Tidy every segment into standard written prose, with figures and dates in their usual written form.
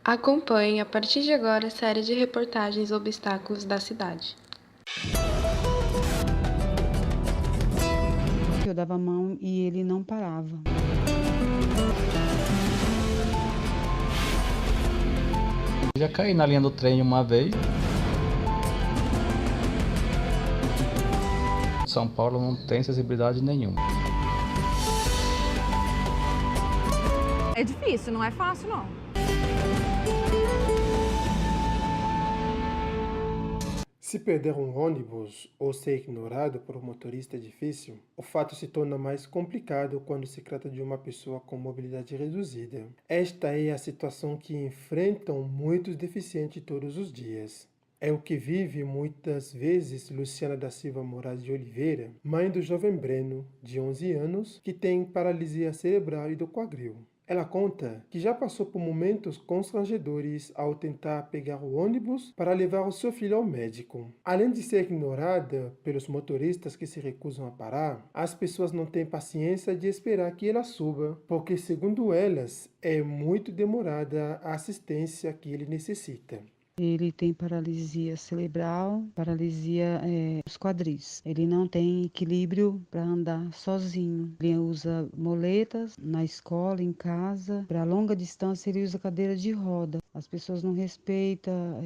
Acompanhe a partir de agora a série de reportagens Obstáculos da Cidade. Eu dava a mão e ele não parava. Já caí na linha do trem uma vez. São Paulo não tem acessibilidade nenhuma. É difícil, não é fácil não. Se perder um ônibus ou ser ignorado por um motorista é difícil, o fato se torna mais complicado quando se trata de uma pessoa com mobilidade reduzida. Esta é a situação que enfrentam muitos deficientes todos os dias. É o que vive muitas vezes Luciana da Silva Moraes de Oliveira, mãe do jovem Breno, de 11 anos, que tem paralisia cerebral e do quadril. Ela conta que já passou por momentos constrangedores ao tentar pegar o ônibus para levar o seu filho ao médico. Além de ser ignorada pelos motoristas que se recusam a parar, as pessoas não têm paciência de esperar que ela suba, porque, segundo elas, é muito demorada a assistência que ele necessita. Ele tem paralisia cerebral, paralisia dos quadris. Ele não tem equilíbrio para andar sozinho. Ele usa moletas na escola, em casa. Para longa distância ele usa cadeira de roda. As pessoas não respeitam.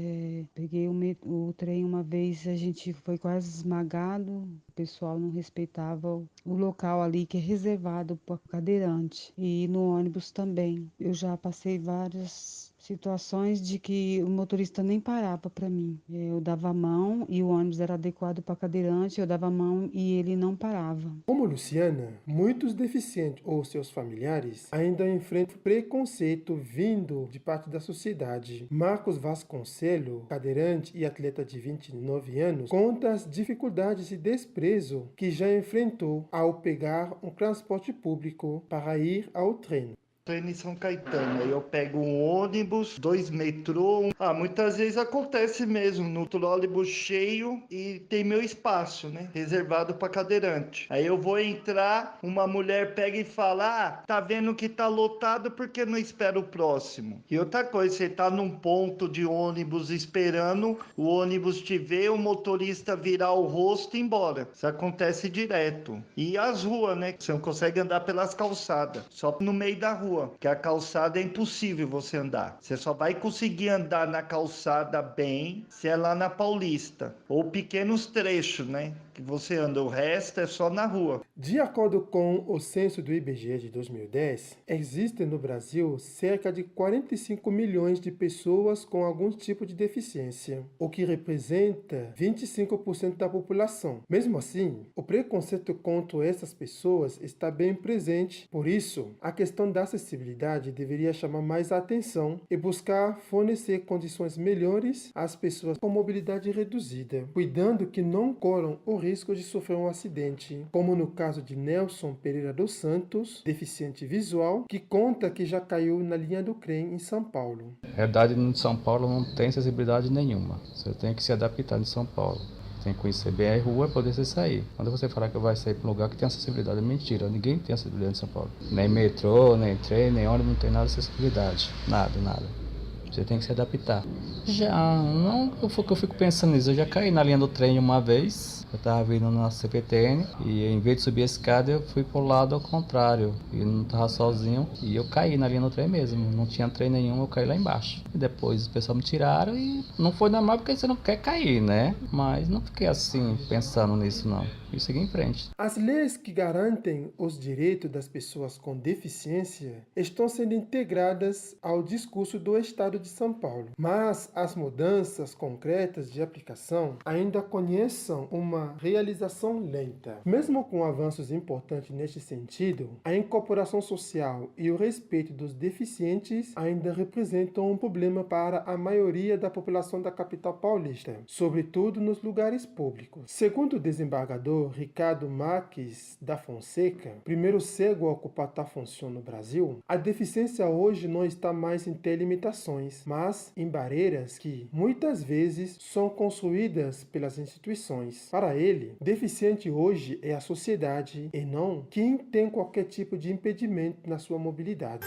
Peguei o trem uma vez, a gente foi quase esmagado. O pessoal não respeitava o local ali que é reservado para cadeirante. E no ônibus também. Eu já passei várias situações de que o motorista nem parava para mim. Eu dava a mão e o ônibus era adequado para cadeirante, eu dava a mão e ele não parava. Como Luciana, muitos deficientes ou seus familiares ainda enfrentam preconceito vindo de parte da sociedade. Marcos Vasconcelos, cadeirante e atleta de 29 anos, conta as dificuldades e desprezo que já enfrentou ao pegar um transporte público para ir ao treino. Tô indo em São Caetano, aí eu pego um ônibus, 2 metrô. Muitas vezes acontece mesmo, no trólebus cheio e tem meu espaço, né? Reservado para cadeirante. Aí eu vou entrar, uma mulher pega e fala: tá vendo que tá lotado porque não espera o próximo. E outra coisa, você tá num ponto de ônibus esperando, o ônibus te vê, o motorista virar o rosto e ir embora. Isso acontece direto. E as ruas, né? Você não consegue andar pelas calçadas, só no meio da rua. Que a calçada é impossível você andar. Você só vai conseguir andar na calçada bem se é lá na Paulista. Ou pequenos trechos, né? Que você anda. O resto é só na rua. De acordo com o censo do IBGE de 2010, existem no Brasil cerca de 45 milhões de pessoas com algum tipo de deficiência, o que representa 25% da população. Mesmo assim, o preconceito contra essas pessoas está bem presente. Por isso, a questão da acessibilidade deveria chamar mais a atenção e buscar fornecer condições melhores às pessoas com mobilidade reduzida, cuidando que não corram o risco de sofrer um acidente, como no caso de Nelson Pereira dos Santos, deficiente visual, que conta que já caiu na linha do trem em São Paulo. Na verdade, em São Paulo não tem acessibilidade nenhuma. Você tem que se adaptar em São Paulo. Tem que conhecer bem a rua para poder você sair. Quando você falar que vai sair para um lugar que tem acessibilidade, é mentira. Ninguém tem acessibilidade em São Paulo. Nem metrô, nem trem, nem ônibus, não tem nada de acessibilidade. Nada, nada. Você tem que se adaptar. Já, não, eu fico pensando nisso. Eu já caí na linha do trem uma vez. Eu tava vindo na CPTN e em vez de subir a escada eu fui pro lado ao contrário. E não tava sozinho e eu caí na linha do trem mesmo. Não tinha trem nenhum, eu caí lá embaixo. E depois o pessoal me tiraram e não foi normal porque você não quer cair, né? Mas não fiquei assim pensando nisso não. E segui em frente. As leis que garantem os direitos das pessoas com deficiência estão sendo integradas ao discurso do Estado de São Paulo. Mas as mudanças concretas de aplicação ainda conhecem uma realização lenta. Mesmo com avanços importantes neste sentido, a incorporação social e o respeito dos deficientes ainda representam um problema para a maioria da população da capital paulista, sobretudo nos lugares públicos. Segundo o desembargador Ricardo Marques da Fonseca, primeiro cego a ocupar tal função no Brasil, a deficiência hoje não está mais em ter limitações, mas em barreiras que, muitas vezes, são construídas pelas instituições. Para ele, deficiente hoje é a sociedade e não quem tem qualquer tipo de impedimento na sua mobilidade.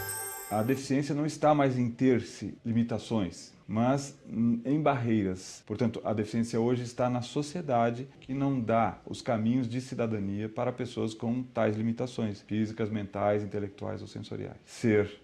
A deficiência não está mais em ter-se limitações, mas em barreiras. Portanto, a deficiência hoje está na sociedade que não dá os caminhos de cidadania para pessoas com tais limitações físicas, mentais, intelectuais ou sensoriais. Ser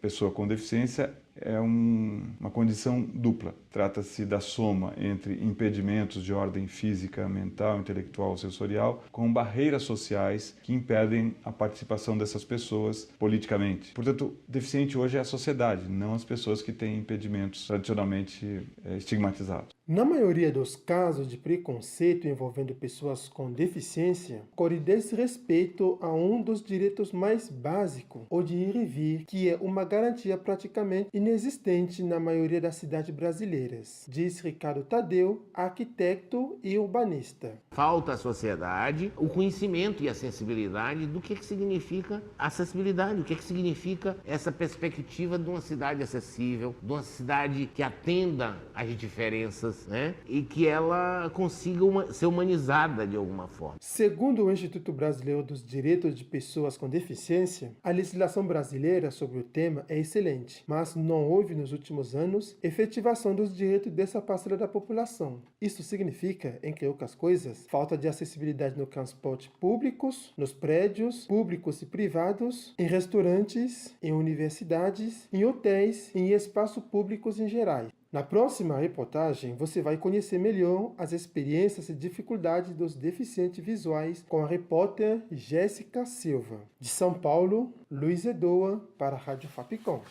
pessoa com deficiência é uma condição dupla. Trata-se da soma entre impedimentos de ordem física, mental, intelectual ou sensorial com barreiras sociais que impedem a participação dessas pessoas politicamente. Portanto, deficiente hoje é a sociedade, não as pessoas que têm impedimentos tradicionalmente estigmatizados. Na maioria dos casos de preconceito envolvendo pessoas com deficiência, ocorre desrespeito a um dos direitos mais básicos, o de ir e vir, que é uma garantia praticamente inexistente na maioria das cidades brasileiras, diz Ricardo Tadeu, arquiteto e urbanista. Falta à sociedade o conhecimento e a sensibilidade do que significa acessibilidade, o que significa essa perspectiva de uma cidade acessível, de uma cidade que atenda às diferenças, né? E que ela consiga ser humanizada de alguma forma. Segundo o Instituto Brasileiro dos Direitos de Pessoas com Deficiência, a legislação brasileira sobre o tema é excelente, mas não houve nos últimos anos efetivação dos direitos dessa parcela da população. Isso significa, entre outras coisas, falta de acessibilidade no transporte públicos, nos prédios públicos e privados, em restaurantes, em universidades, em hotéis e em espaços públicos em geral. Na próxima reportagem, você vai conhecer melhor as experiências e dificuldades dos deficientes visuais com a repórter Jéssica Silva. De São Paulo, Luiz Edoa, para a Rádio Fapcom.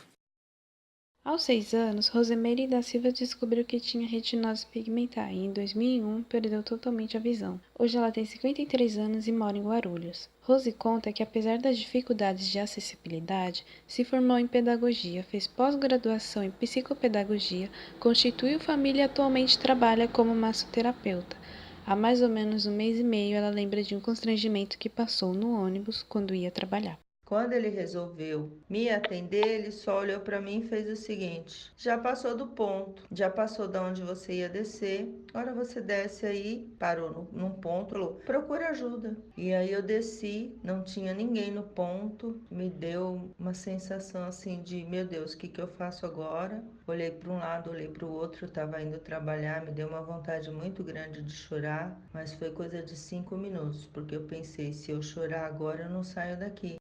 Aos 6 anos, Rosemeire da Silva descobriu que tinha retinose pigmentar e, em 2001, perdeu totalmente a visão. Hoje ela tem 53 anos e mora em Guarulhos. Rose conta que, apesar das dificuldades de acessibilidade, se formou em pedagogia, fez pós-graduação em psicopedagogia, constituiu família e atualmente trabalha como massoterapeuta. Há mais ou menos 1 mês e meio, ela lembra de um constrangimento que passou no ônibus quando ia trabalhar. Quando ele resolveu me atender, ele só olhou para mim e fez o seguinte: já passou do ponto, já passou de onde você ia descer, agora você desce aí, parou num ponto, falou, procura ajuda. E aí eu desci, não tinha ninguém no ponto, me deu uma sensação assim de, meu Deus, o que eu faço agora? Olhei para um lado, olhei para o outro, estava indo trabalhar, me deu uma vontade muito grande de chorar, mas foi coisa de 5 minutos, porque eu pensei, se eu chorar agora eu não saio daqui.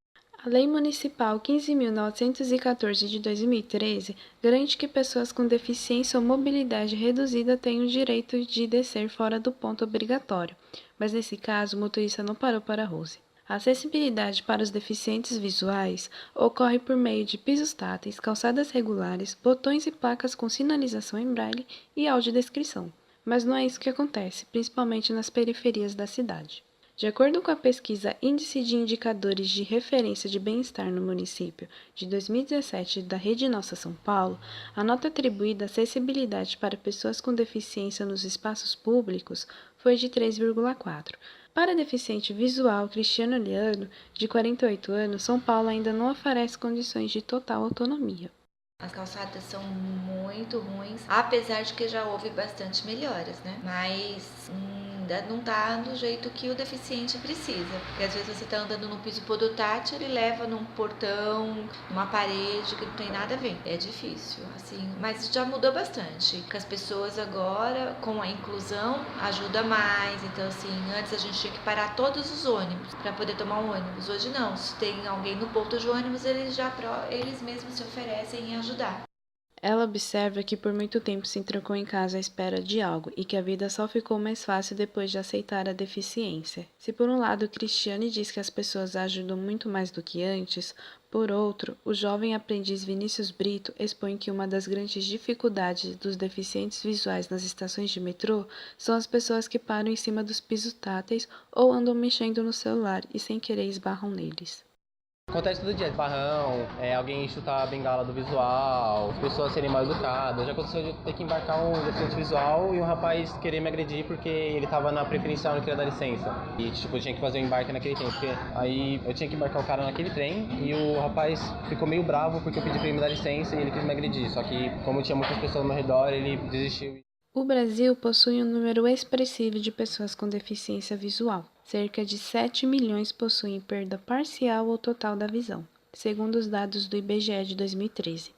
A Lei Municipal 15.914 de 2013 garante que pessoas com deficiência ou mobilidade reduzida têm o direito de descer fora do ponto obrigatório, mas nesse caso o motorista não parou para Rose. A acessibilidade para os deficientes visuais ocorre por meio de pisos táteis, calçadas regulares, botões e placas com sinalização em braille e audiodescrição. Mas não é isso que acontece, principalmente nas periferias da cidade. De acordo com a pesquisa Índice de Indicadores de Referência de Bem-Estar no Município de 2017 da Rede Nossa São Paulo, a nota atribuída à acessibilidade para pessoas com deficiência nos espaços públicos foi de 3,4. Para deficiente visual Cristiano Leandro, de 48 anos, São Paulo ainda não oferece condições de total autonomia. As calçadas são muito ruins, apesar de que já houve bastante melhoras, né? Mas ainda não tá do jeito que o deficiente precisa. Porque às vezes você tá andando num piso podotátil e leva num portão, numa parede que não tem nada a ver. É difícil, assim, mas já mudou bastante. Porque as pessoas agora, com a inclusão, ajuda mais. Então, assim, antes a gente tinha que parar todos os ônibus para poder tomar um ônibus. Hoje não. Se tem alguém no ponto de ônibus, eles mesmos se oferecem em ajudar. Ela observa que por muito tempo se trancou em casa à espera de algo e que a vida só ficou mais fácil depois de aceitar a deficiência. Se por um lado Cristiane diz que as pessoas ajudam muito mais do que antes, por outro, o jovem aprendiz Vinícius Brito expõe que uma das grandes dificuldades dos deficientes visuais nas estações de metrô são as pessoas que param em cima dos pisos táteis ou andam mexendo no celular e sem querer esbarram neles. Acontece todo dia, esbarrão, alguém chutar a bengala do visual, as pessoas serem mal educadas. Já aconteceu de ter que embarcar um deficiente visual e um rapaz querer me agredir porque ele tava na preferencial e não queria dar licença. E eu tinha que fazer o embarque naquele tempo, porque aí eu tinha que embarcar o cara naquele trem e o rapaz ficou meio bravo porque eu pedi pra ele me dar licença e ele quis me agredir. Só que como tinha muitas pessoas ao meu redor, ele desistiu. O Brasil possui um número expressivo de pessoas com deficiência visual. Cerca de 7 milhões possuem perda parcial ou total da visão. segundo os dados do IBGE de 2013.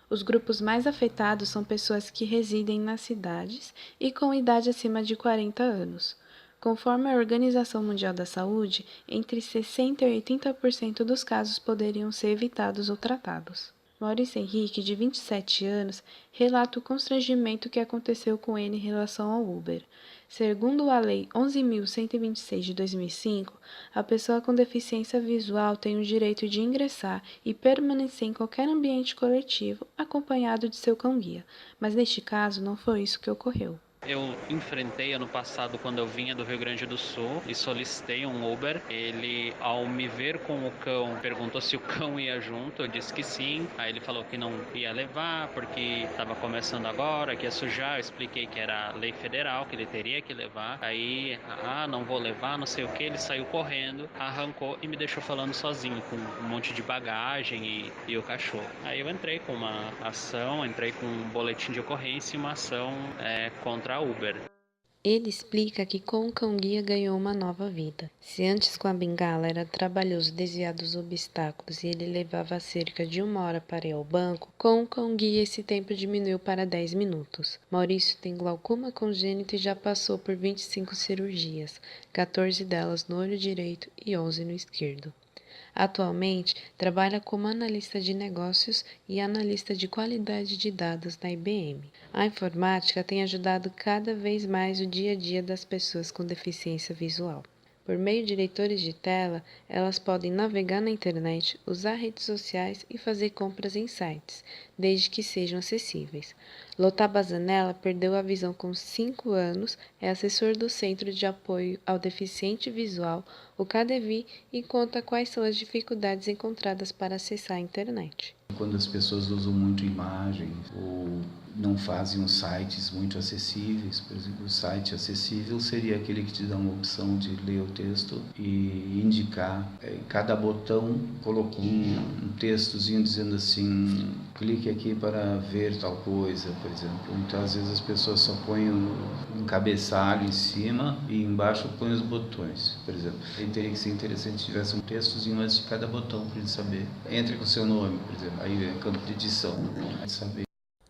Os grupos mais afetados são pessoas que residem nas cidades e com idade acima de 40 anos. Conforme a Organização Mundial da Saúde, entre 60% e 80% dos casos poderiam ser evitados ou tratados. Maurício Henrique, de 27 anos, relata o constrangimento que aconteceu com ele em relação ao Uber. Segundo a Lei 11.126 de 2005, a pessoa com deficiência visual tem o direito de ingressar e permanecer em qualquer ambiente coletivo acompanhado de seu cão-guia, mas neste caso não foi isso que ocorreu. Eu enfrentei ano passado quando eu vinha do Rio Grande do Sul e solicitei um Uber. Ele, ao me ver com o cão, perguntou se o cão ia junto. Eu disse que sim. Aí ele falou que não ia levar porque estava começando agora, que ia sujar. Eu expliquei que era lei federal, que ele teria que levar. Aí, não vou levar, não sei o que. Ele saiu correndo, arrancou e me deixou falando sozinho, com um monte de bagagem e o cachorro. Aí eu entrei com uma ação, entrei com um boletim de ocorrência e uma ação contra a Uber. Ele explica que com o cão-guia ganhou uma nova vida. Se antes com a bengala era trabalhoso desviar dos obstáculos e ele levava cerca de 1 hora para ir ao banco, com o cão-guia esse tempo diminuiu para 10 minutos. Maurício tem glaucoma congênito e já passou por 25 cirurgias, 14 delas no olho direito e 11 no esquerdo. Atualmente, trabalha como analista de negócios e analista de qualidade de dados na IBM. A informática tem ajudado cada vez mais o dia a dia das pessoas com deficiência visual. Por meio de leitores de tela, elas podem navegar na internet, usar redes sociais e fazer compras em sites, desde que sejam acessíveis. Lothar Bazanella perdeu a visão com 5 anos, é assessor do Centro de Apoio ao Deficiente Visual, o CADEVI, e conta quais são as dificuldades encontradas para acessar a internet. Quando as pessoas usam muito imagem ou não fazem os sites muito acessíveis, por exemplo, o site acessível seria aquele que te dá uma opção de ler o texto e indicar. Cada botão colocou um textozinho dizendo assim, clique aqui para ver tal coisa, por exemplo. Então, às vezes as pessoas só põem um cabeçalho em cima e embaixo põem os botões, por exemplo. Teria que ser interessante se tivesse um textozinho antes de cada botão para ele saber. Entre com o seu nome, por exemplo. Aí é campo de edição, saber.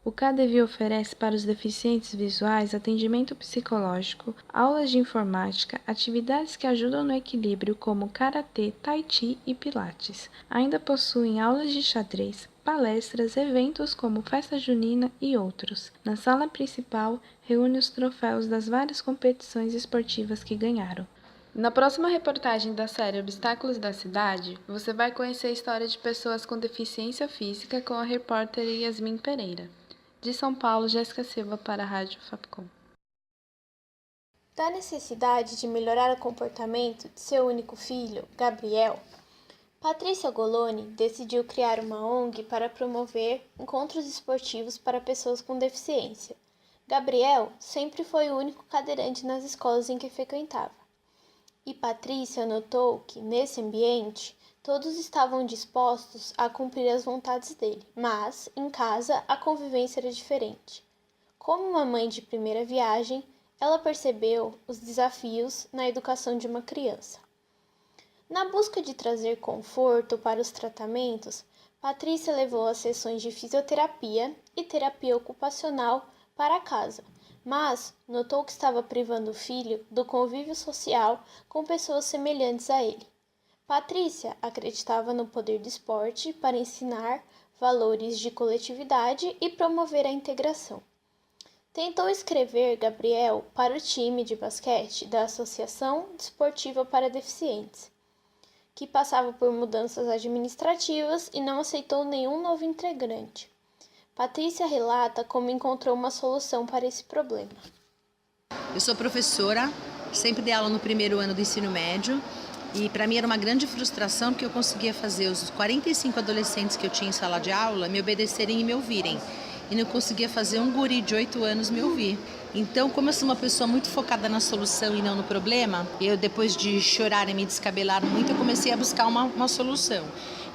O CADEVI oferece para os deficientes visuais atendimento psicológico, aulas de informática, atividades que ajudam no equilíbrio como karatê, tai chi e pilates. Ainda possuem aulas de xadrez, palestras, eventos como festa junina e outros. Na sala principal, reúne os troféus das várias competições esportivas que ganharam. Na próxima reportagem da série Obstáculos da Cidade, você vai conhecer a história de pessoas com deficiência física com a repórter Yasmin Pereira. De São Paulo, Jéssica Silva para a Rádio Fapcom. Da necessidade de melhorar o comportamento de seu único filho, Gabriel, Patrícia Goloni decidiu criar uma ONG para promover encontros esportivos para pessoas com deficiência. Gabriel sempre foi o único cadeirante nas escolas em que frequentava. E Patrícia notou que, nesse ambiente, todos estavam dispostos a cumprir as vontades dele, mas, em casa, a convivência era diferente. Como uma mãe de primeira viagem, ela percebeu os desafios na educação de uma criança. Na busca de trazer conforto para os tratamentos, Patrícia levou as sessões de fisioterapia e terapia ocupacional para casa, mas notou que estava privando o filho do convívio social com pessoas semelhantes a ele. Patrícia acreditava no poder do esporte para ensinar valores de coletividade e promover a integração. Tentou inscrever Gabriel para o time de basquete da Associação Desportiva para Deficientes, que passava por mudanças administrativas e não aceitou nenhum novo integrante. Patrícia relata como encontrou uma solução para esse problema. Eu sou professora, sempre dei aula no primeiro ano do ensino médio. E para mim era uma grande frustração porque eu conseguia fazer os 45 adolescentes que eu tinha em sala de aula me obedecerem e me ouvirem. E não conseguia fazer um guri de 8 anos me ouvir. Então, como eu sou uma pessoa muito focada na solução e não no problema, eu depois de chorar e me descabelar muito, eu comecei a buscar uma solução.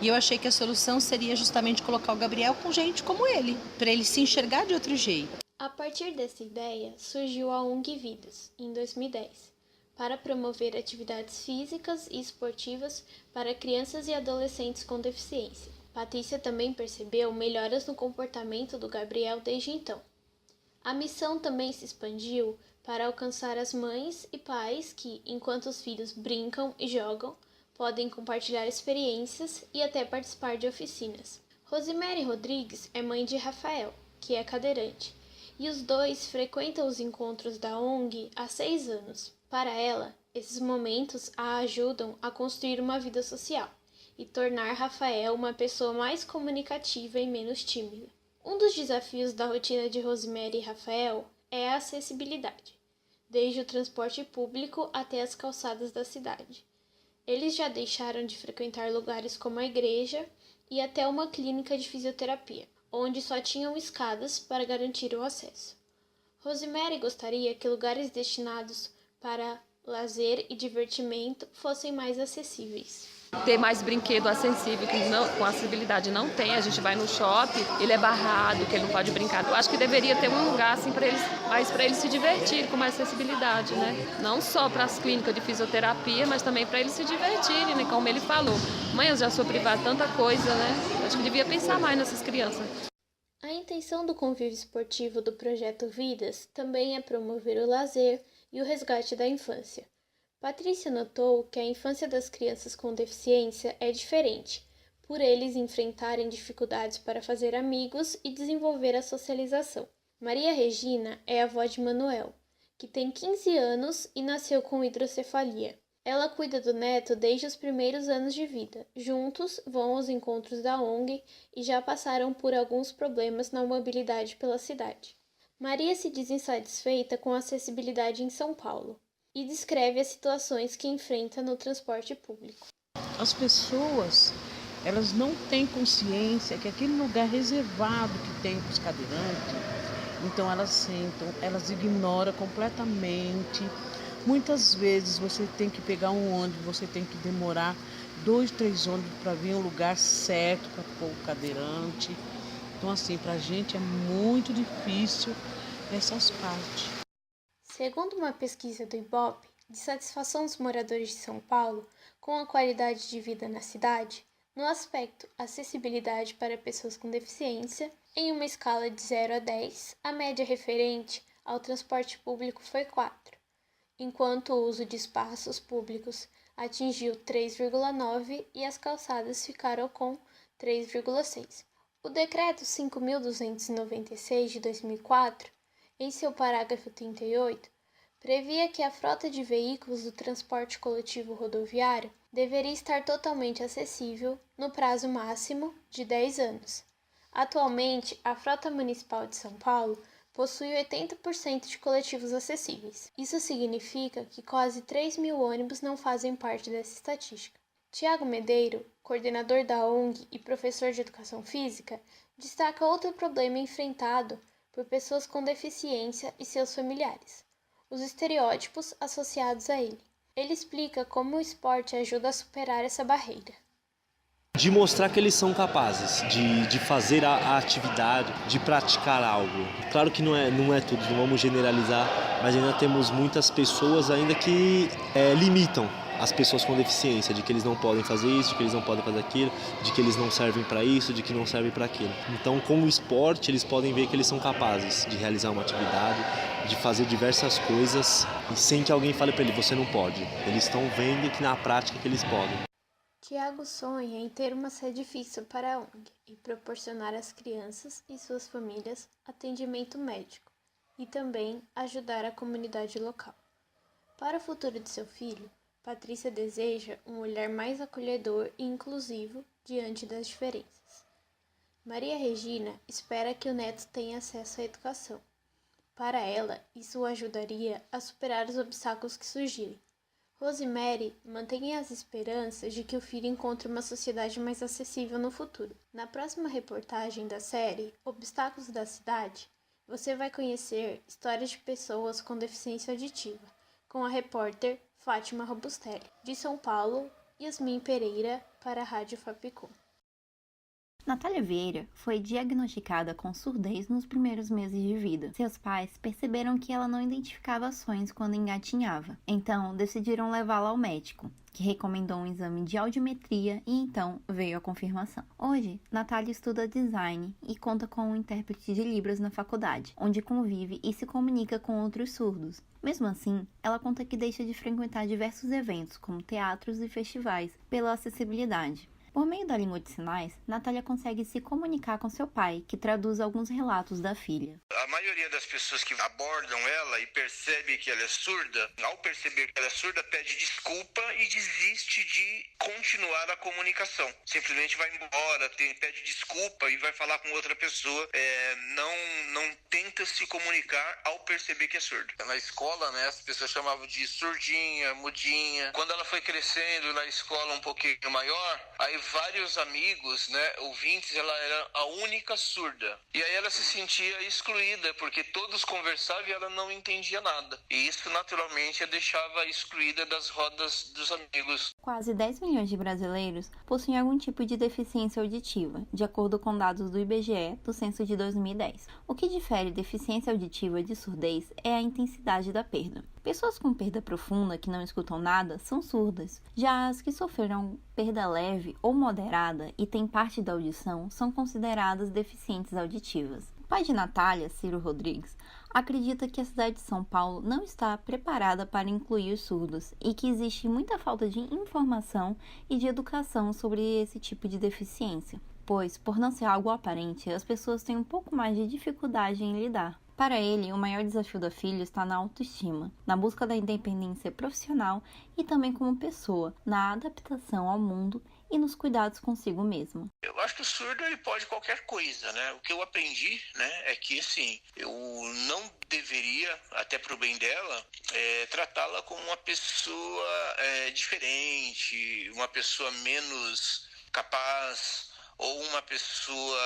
E eu achei que a solução seria justamente colocar o Gabriel com gente como ele, para ele se enxergar de outro jeito. A partir dessa ideia, surgiu a ONG Vidas, em 2010. para promover atividades físicas e esportivas para crianças e adolescentes com deficiência. Patrícia também percebeu melhoras no comportamento do Gabriel desde então. A missão também se expandiu para alcançar as mães e pais que, enquanto os filhos brincam e jogam, podem compartilhar experiências e até participar de oficinas. Rosemary Rodrigues é mãe de Rafael, que é cadeirante, e os dois frequentam os encontros da ONG há 6 anos. Para ela, esses momentos a ajudam a construir uma vida social e tornar Rafael uma pessoa mais comunicativa e menos tímida. Um dos desafios da rotina de Rosemary e Rafael é a acessibilidade, desde o transporte público até as calçadas da cidade. Eles já deixaram de frequentar lugares como a igreja e até uma clínica de fisioterapia, onde só tinham escadas para garantir o acesso. Rosemary gostaria que lugares destinados para lazer e divertimento fossem mais acessíveis. Ter mais brinquedo acessível, que com acessibilidade não tem. A gente vai no shopping, ele é barrado, que ele não pode brincar. Eu acho que deveria ter um lugar assim para eles, mais para eles se divertirem, com mais acessibilidade, né? Não só para as clínicas de fisioterapia, mas também para eles se divertirem, né? Como ele falou. Mãe, eu já sou privada de tanta coisa, né? Acho que devia pensar mais nessas crianças. A intenção do convívio esportivo do Projeto Vidas também é promover o lazer e o resgate da infância. Patrícia notou que a infância das crianças com deficiência é diferente, por eles enfrentarem dificuldades para fazer amigos e desenvolver a socialização. Maria Regina é avó de Manuel, que tem 15 anos e nasceu com hidrocefalia. Ela cuida do neto desde os primeiros anos de vida. Juntos vão aos encontros da ONG e já passaram por alguns problemas na mobilidade pela cidade. Maria se diz insatisfeita com a acessibilidade em São Paulo e descreve as situações que enfrenta no transporte público. As pessoas, elas não têm consciência que aquele lugar reservado que tem para os cadeirantes, então elas sentam, elas ignoram completamente. Muitas vezes você tem que pegar um ônibus, você tem que demorar 2, 3 ônibus para vir um lugar certo para pôr o cadeirante. Então assim, para a gente é muito difícil essas partes. Segundo uma pesquisa do Ibope, de satisfação dos moradores de São Paulo com a qualidade de vida na cidade, no aspecto acessibilidade para pessoas com deficiência, em uma escala de 0 a 10, a média referente ao transporte público foi 4, enquanto o uso de espaços públicos atingiu 3,9 e as calçadas ficaram com 3,6. O Decreto 5.296 de 2004, em seu parágrafo 38, previa que a frota de veículos do transporte coletivo rodoviário deveria estar totalmente acessível no prazo máximo de 10 anos. Atualmente, a frota municipal de São Paulo possui 80% de coletivos acessíveis. Isso significa que quase 3.000 ônibus não fazem parte dessa estatística. Tiago Medeiro, coordenador da ONG e professor de educação física, destaca outro problema enfrentado por pessoas com deficiência e seus familiares: os estereótipos associados a ele. Ele explica como o esporte ajuda a superar essa barreira. De mostrar que eles são capazes de fazer a atividade, de praticar algo. Claro que não é tudo, não vamos generalizar, mas ainda temos muitas pessoas ainda que limitam as pessoas com deficiência, de que eles não podem fazer isso, de que eles não podem fazer aquilo, de que eles não servem para isso, de que não servem para aquilo. Então, com o esporte, eles podem ver que eles são capazes de realizar uma atividade, de fazer diversas coisas, e sem que alguém fale para ele, você não pode. Eles estão vendo que na prática que eles podem. Tiago sonha em ter uma sede fixa para a ONG e proporcionar às crianças e suas famílias atendimento médico e também ajudar a comunidade local. Para o futuro de seu filho, Patrícia deseja um olhar mais acolhedor e inclusivo diante das diferenças. Maria Regina espera que o neto tenha acesso à educação. Para ela, isso o ajudaria a superar os obstáculos que surgirem. Rosemary mantém as esperanças de que o filho encontre uma sociedade mais acessível no futuro. Na próxima reportagem da série Obstáculos da Cidade, você vai conhecer histórias de pessoas com deficiência auditiva, com a repórter Fátima Robustelli. De São Paulo, Yasmin Pereira, para a Rádio Fapecom. Natália Vieira foi diagnosticada com surdez nos primeiros meses de vida. Seus pais perceberam que ela não identificava sons quando engatinhava, então decidiram levá-la ao médico, que recomendou um exame de audiometria e então veio a confirmação. Hoje, Natália estuda design e conta com um intérprete de Libras na faculdade, onde convive e se comunica com outros surdos. Mesmo assim, ela conta que deixa de frequentar diversos eventos, como teatros e festivais, pela acessibilidade. Por meio da língua de sinais, Natália consegue se comunicar com seu pai, que traduz alguns relatos da filha. A maioria das pessoas que abordam ela e percebe que ela é surda, ao perceber que ela é surda, pede desculpa e desiste de continuar a comunicação. Simplesmente vai embora, pede desculpa e vai falar com outra pessoa. Não tenta se comunicar ao perceber que é surda. Na escola, né, as pessoas chamavam de surdinha, mudinha. Quando ela foi crescendo na escola um pouquinho maior, aí vários amigos, né, ouvintes, ela era a única surda. E aí ela se sentia excluída, porque todos conversavam e ela não entendia nada. E isso naturalmente a deixava excluída das rodas dos amigos. Quase 10 milhões de brasileiros possuem algum tipo de deficiência auditiva, de acordo com dados do IBGE do censo de 2010. O que difere deficiência auditiva de surdez é a intensidade da perda. Pessoas com perda profunda que não escutam nada são surdas. Já as que sofreram perda leve ou moderada e têm parte da audição são consideradas deficientes auditivas. O pai de Natália, Ciro Rodrigues, acredita que a cidade de São Paulo não está preparada para incluir os surdos e que existe muita falta de informação e de educação sobre esse tipo de deficiência, pois, por não ser algo aparente, as pessoas têm um pouco mais de dificuldade em lidar. Para ele, o maior desafio da filha está na autoestima, na busca da independência profissional e também como pessoa, na adaptação ao mundo e nos cuidados consigo mesma. Eu acho que o surdo ele pode qualquer coisa, né? O que eu aprendi, né, é que assim, eu não deveria, até pro bem dela, tratá-la como uma pessoa diferente, uma pessoa menos capaz ou uma pessoa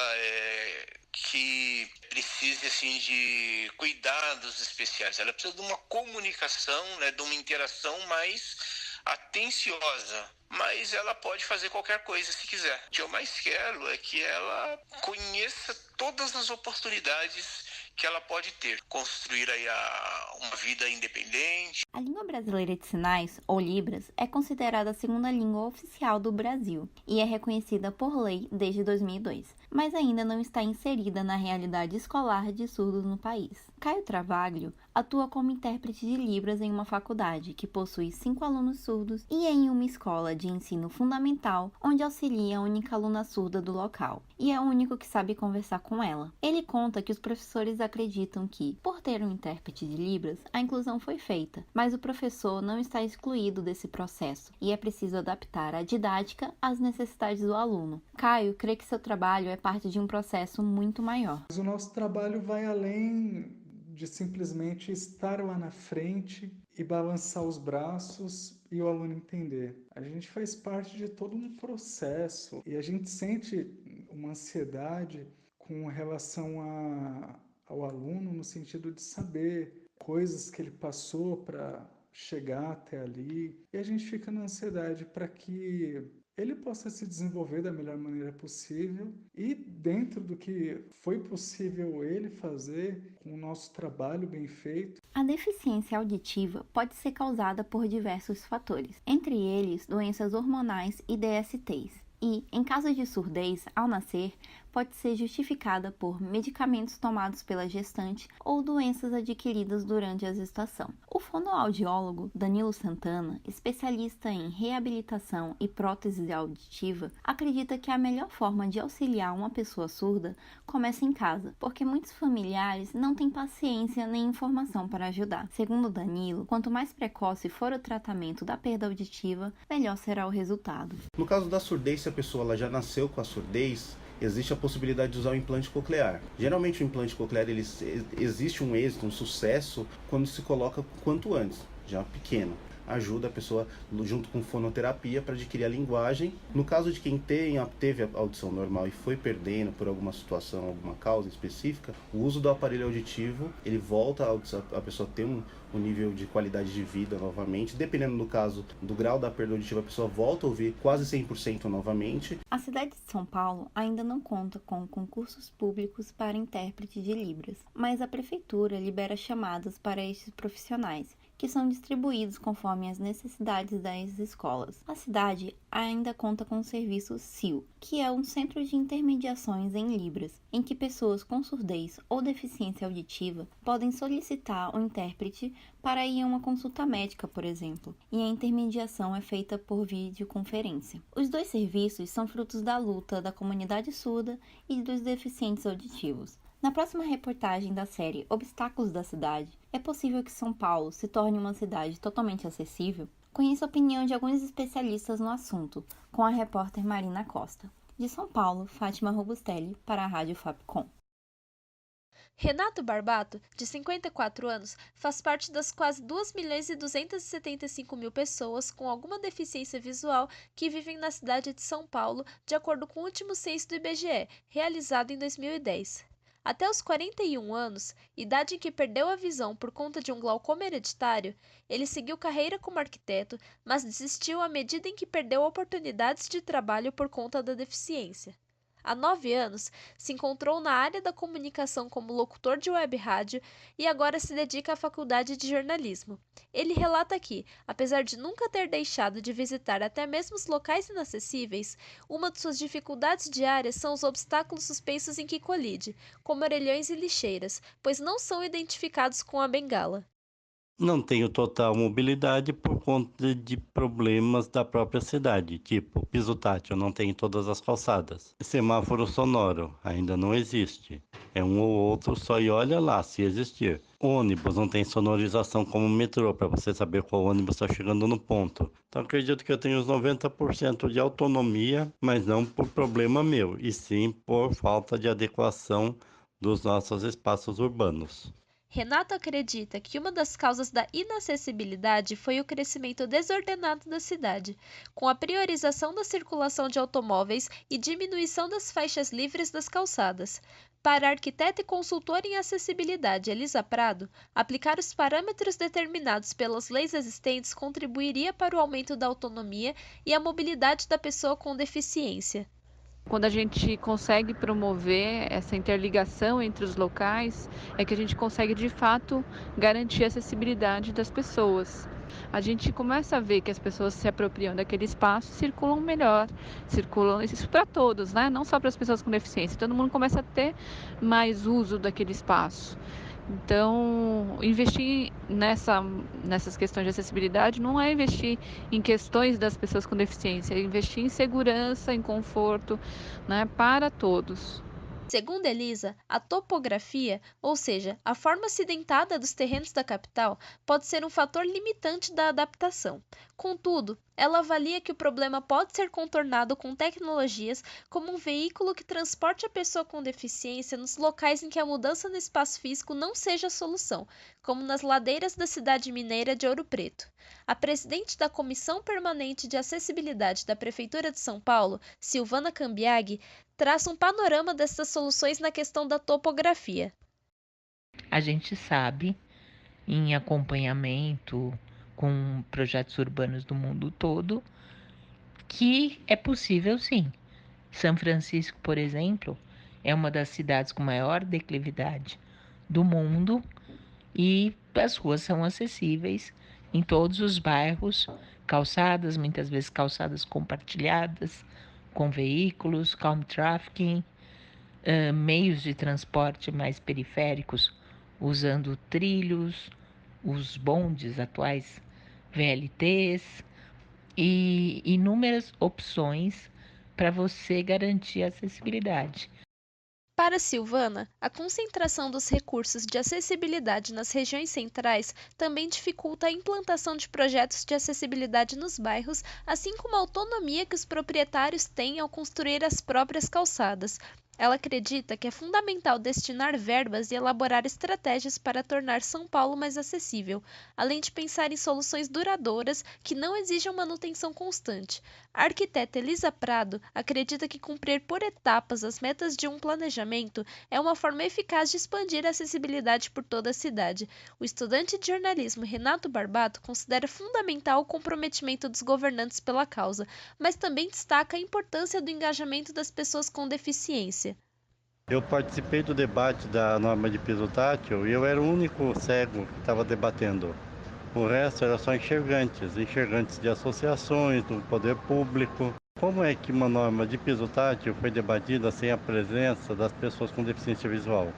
que precise assim de cuidados especiais. Ela precisa de uma comunicação, né, de uma interação mais atenciosa, mas ela pode fazer qualquer coisa se quiser. O que eu mais quero é que ela conheça todas as oportunidades que ela pode ter, construir aí uma vida independente. A língua brasileira de sinais, ou Libras, é considerada a segunda língua oficial do Brasil e é reconhecida por lei desde 2002, mas ainda não está inserida na realidade escolar de surdos no país. Caio Travaglio atua como intérprete de Libras em uma faculdade que possui 5 alunos surdos e em uma escola de ensino fundamental onde auxilia a única aluna surda do local e é o único que sabe conversar com ela. Ele conta que os professores acreditam que, por ter um intérprete de Libras, a inclusão foi feita, mas o professor não está excluído desse processo e é preciso adaptar a didática às necessidades do aluno. Caio crê que seu trabalho é parte de um processo muito maior. Mas o nosso trabalho vai além de simplesmente estar lá na frente e balançar os braços e o aluno entender. A gente faz parte de todo um processo e a gente sente uma ansiedade com relação ao aluno no sentido de saber coisas que ele passou para chegar até ali. E a gente fica na ansiedade para que ele possa se desenvolver da melhor maneira possível e dentro do que foi possível ele fazer com o nosso trabalho bem feito. A deficiência auditiva pode ser causada por diversos fatores, entre eles doenças hormonais e DSTs. E, em caso de surdez, ao nascer, pode ser justificada por medicamentos tomados pela gestante ou doenças adquiridas durante a gestação. O fonoaudiólogo Danilo Santana, especialista em reabilitação e prótese auditiva, acredita que a melhor forma de auxiliar uma pessoa surda começa em casa, porque muitos familiares não têm paciência nem informação para ajudar. Segundo Danilo, quanto mais precoce for o tratamento da perda auditiva, melhor será o resultado. No caso da surdez, se a pessoa ela já nasceu com a surdez, existe a possibilidade de usar o implante coclear. Geralmente o implante coclear existe um êxito, um sucesso, quando se coloca quanto antes, já pequeno. ajuda a pessoa junto com fonoterapia para adquirir a linguagem. No caso de quem teve a audição normal e foi perdendo por alguma situação, alguma causa específica, o uso do aparelho auditivo, ele volta a pessoa ter um nível de qualidade de vida novamente. Dependendo do caso, do grau da perda auditiva, a pessoa volta a ouvir quase 100% novamente. A cidade de São Paulo ainda não conta com concursos públicos para intérprete de Libras, mas a prefeitura libera chamadas para estes profissionais, que são distribuídos conforme as necessidades das escolas. A cidade ainda conta com o serviço CIL, que é um centro de intermediações em Libras, em que pessoas com surdez ou deficiência auditiva podem solicitar um intérprete para ir a uma consulta médica, por exemplo, e a intermediação é feita por videoconferência. Os dois serviços são frutos da luta da comunidade surda e dos deficientes auditivos. Na próxima reportagem da série Obstáculos da Cidade, é possível que São Paulo se torne uma cidade totalmente acessível? Conheça a opinião de alguns especialistas no assunto, com a repórter Marina Costa. De São Paulo, Fátima Robustelli, para a Rádio Fapcom. Renato Barbato, de 54 anos, faz parte das quase 2.275.000 pessoas com alguma deficiência visual que vivem na cidade de São Paulo, de acordo com o último censo do IBGE, realizado em 2010. Até os 41 anos, idade em que perdeu a visão por conta de um glaucoma hereditário, ele seguiu carreira como arquiteto, mas desistiu à medida em que perdeu oportunidades de trabalho por conta da deficiência. Há 9 anos, se encontrou na área da comunicação como locutor de web rádio e agora se dedica à faculdade de jornalismo. Ele relata que, apesar de nunca ter deixado de visitar até mesmo os locais inacessíveis, uma de suas dificuldades diárias são os obstáculos suspensos em que colide, como orelhões e lixeiras, pois não são identificados com a bengala. Não tenho total mobilidade por conta de problemas da própria cidade, tipo piso tátil não tem em todas as calçadas. Semáforo sonoro ainda não existe. É um ou outro só e olha lá se existir. Ônibus não tem sonorização como o metrô para você saber qual ônibus está chegando no ponto. Então acredito que eu tenho uns 90% de autonomia, mas não por problema meu, e sim por falta de adequação dos nossos espaços urbanos. Renato acredita que uma das causas da inacessibilidade foi o crescimento desordenado da cidade, com a priorização da circulação de automóveis e diminuição das faixas livres das calçadas. Para a arquiteta e consultora em acessibilidade Elisa Prado, aplicar os parâmetros determinados pelas leis existentes contribuiria para o aumento da autonomia e a mobilidade da pessoa com deficiência. Quando a gente consegue promover essa interligação entre os locais, é que a gente consegue de fato garantir a acessibilidade das pessoas. A gente começa a ver que as pessoas se apropriam daquele espaço, circulam melhor, circulam isso para todos, né? Não só para as pessoas com deficiência, todo mundo começa a ter mais uso daquele espaço. Então, investir nessas questões de acessibilidade não é investir em questões das pessoas com deficiência, é investir em segurança, em conforto, né, para todos. Segundo Elisa, a topografia, ou seja, a forma acidentada dos terrenos da capital, pode ser um fator limitante da adaptação. Contudo, ela avalia que o problema pode ser contornado com tecnologias como um veículo que transporte a pessoa com deficiência nos locais em que a mudança no espaço físico não seja a solução, como nas ladeiras da cidade mineira de Ouro Preto. A presidente da Comissão Permanente de Acessibilidade da Prefeitura de São Paulo, Silvana Cambiaghi, traça um panorama dessas soluções na questão da topografia. A gente sabe, em acompanhamento com projetos urbanos do mundo todo, que é possível sim. São Francisco, por exemplo, é uma das cidades com maior declividade do mundo e as ruas são acessíveis em todos os bairros, calçadas, muitas vezes calçadas compartilhadas, com veículos, calm trafficking, meios de transporte mais periféricos, usando trilhos, os bondes atuais, VLTs e inúmeras opções para você garantir a acessibilidade. Para Silvana, a concentração dos recursos de acessibilidade nas regiões centrais também dificulta a implantação de projetos de acessibilidade nos bairros, assim como a autonomia que os proprietários têm ao construir as próprias calçadas. Ela acredita que é fundamental destinar verbas e elaborar estratégias para tornar São Paulo mais acessível, além de pensar em soluções duradouras que não exijam manutenção constante. A arquiteta Elisa Prado acredita que cumprir por etapas as metas de um planejamento é uma forma eficaz de expandir a acessibilidade por toda a cidade. O estudante de jornalismo Renato Barbato considera fundamental o comprometimento dos governantes pela causa, mas também destaca a importância do engajamento das pessoas com deficiência. Eu participei do debate da norma de piso tátil e eu era o único cego que estava debatendo. O resto era só enxergantes de associações, do poder público. Como é que uma norma de piso tátil foi debatida sem a presença das pessoas com deficiência visual?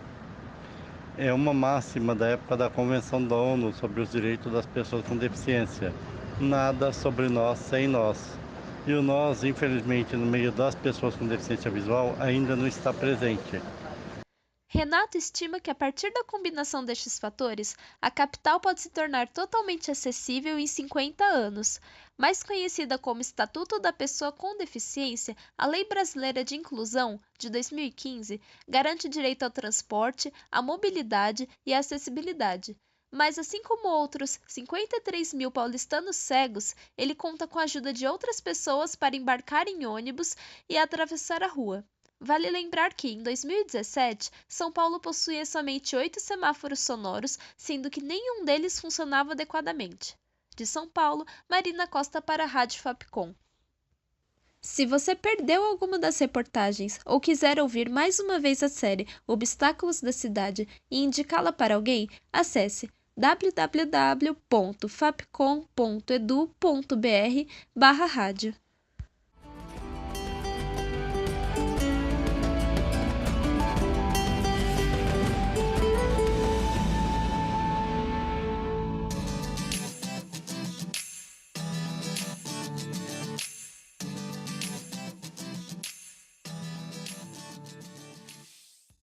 É uma máxima da época da Convenção da ONU sobre os direitos das pessoas com deficiência. Nada sobre nós sem nós. E o nós, infelizmente, no meio das pessoas com deficiência visual, ainda não está presente. Renato estima que a partir da combinação destes fatores, a capital pode se tornar totalmente acessível em 50 anos. Mais conhecida como Estatuto da Pessoa com Deficiência, a Lei Brasileira de Inclusão, de 2015, garante direito ao transporte, à mobilidade e à acessibilidade. Mas, assim como outros 53 mil paulistanos cegos, ele conta com a ajuda de outras pessoas para embarcar em ônibus e atravessar a rua. Vale lembrar que, em 2017, São Paulo possuía somente 8 semáforos sonoros, sendo que nenhum deles funcionava adequadamente. De São Paulo, Marina Costa para a Rádio Fapcom. Se você perdeu alguma das reportagens ou quiser ouvir mais uma vez a série Obstáculos da Cidade e indicá-la para alguém, acesse www.fapcom.edu.br/rádio.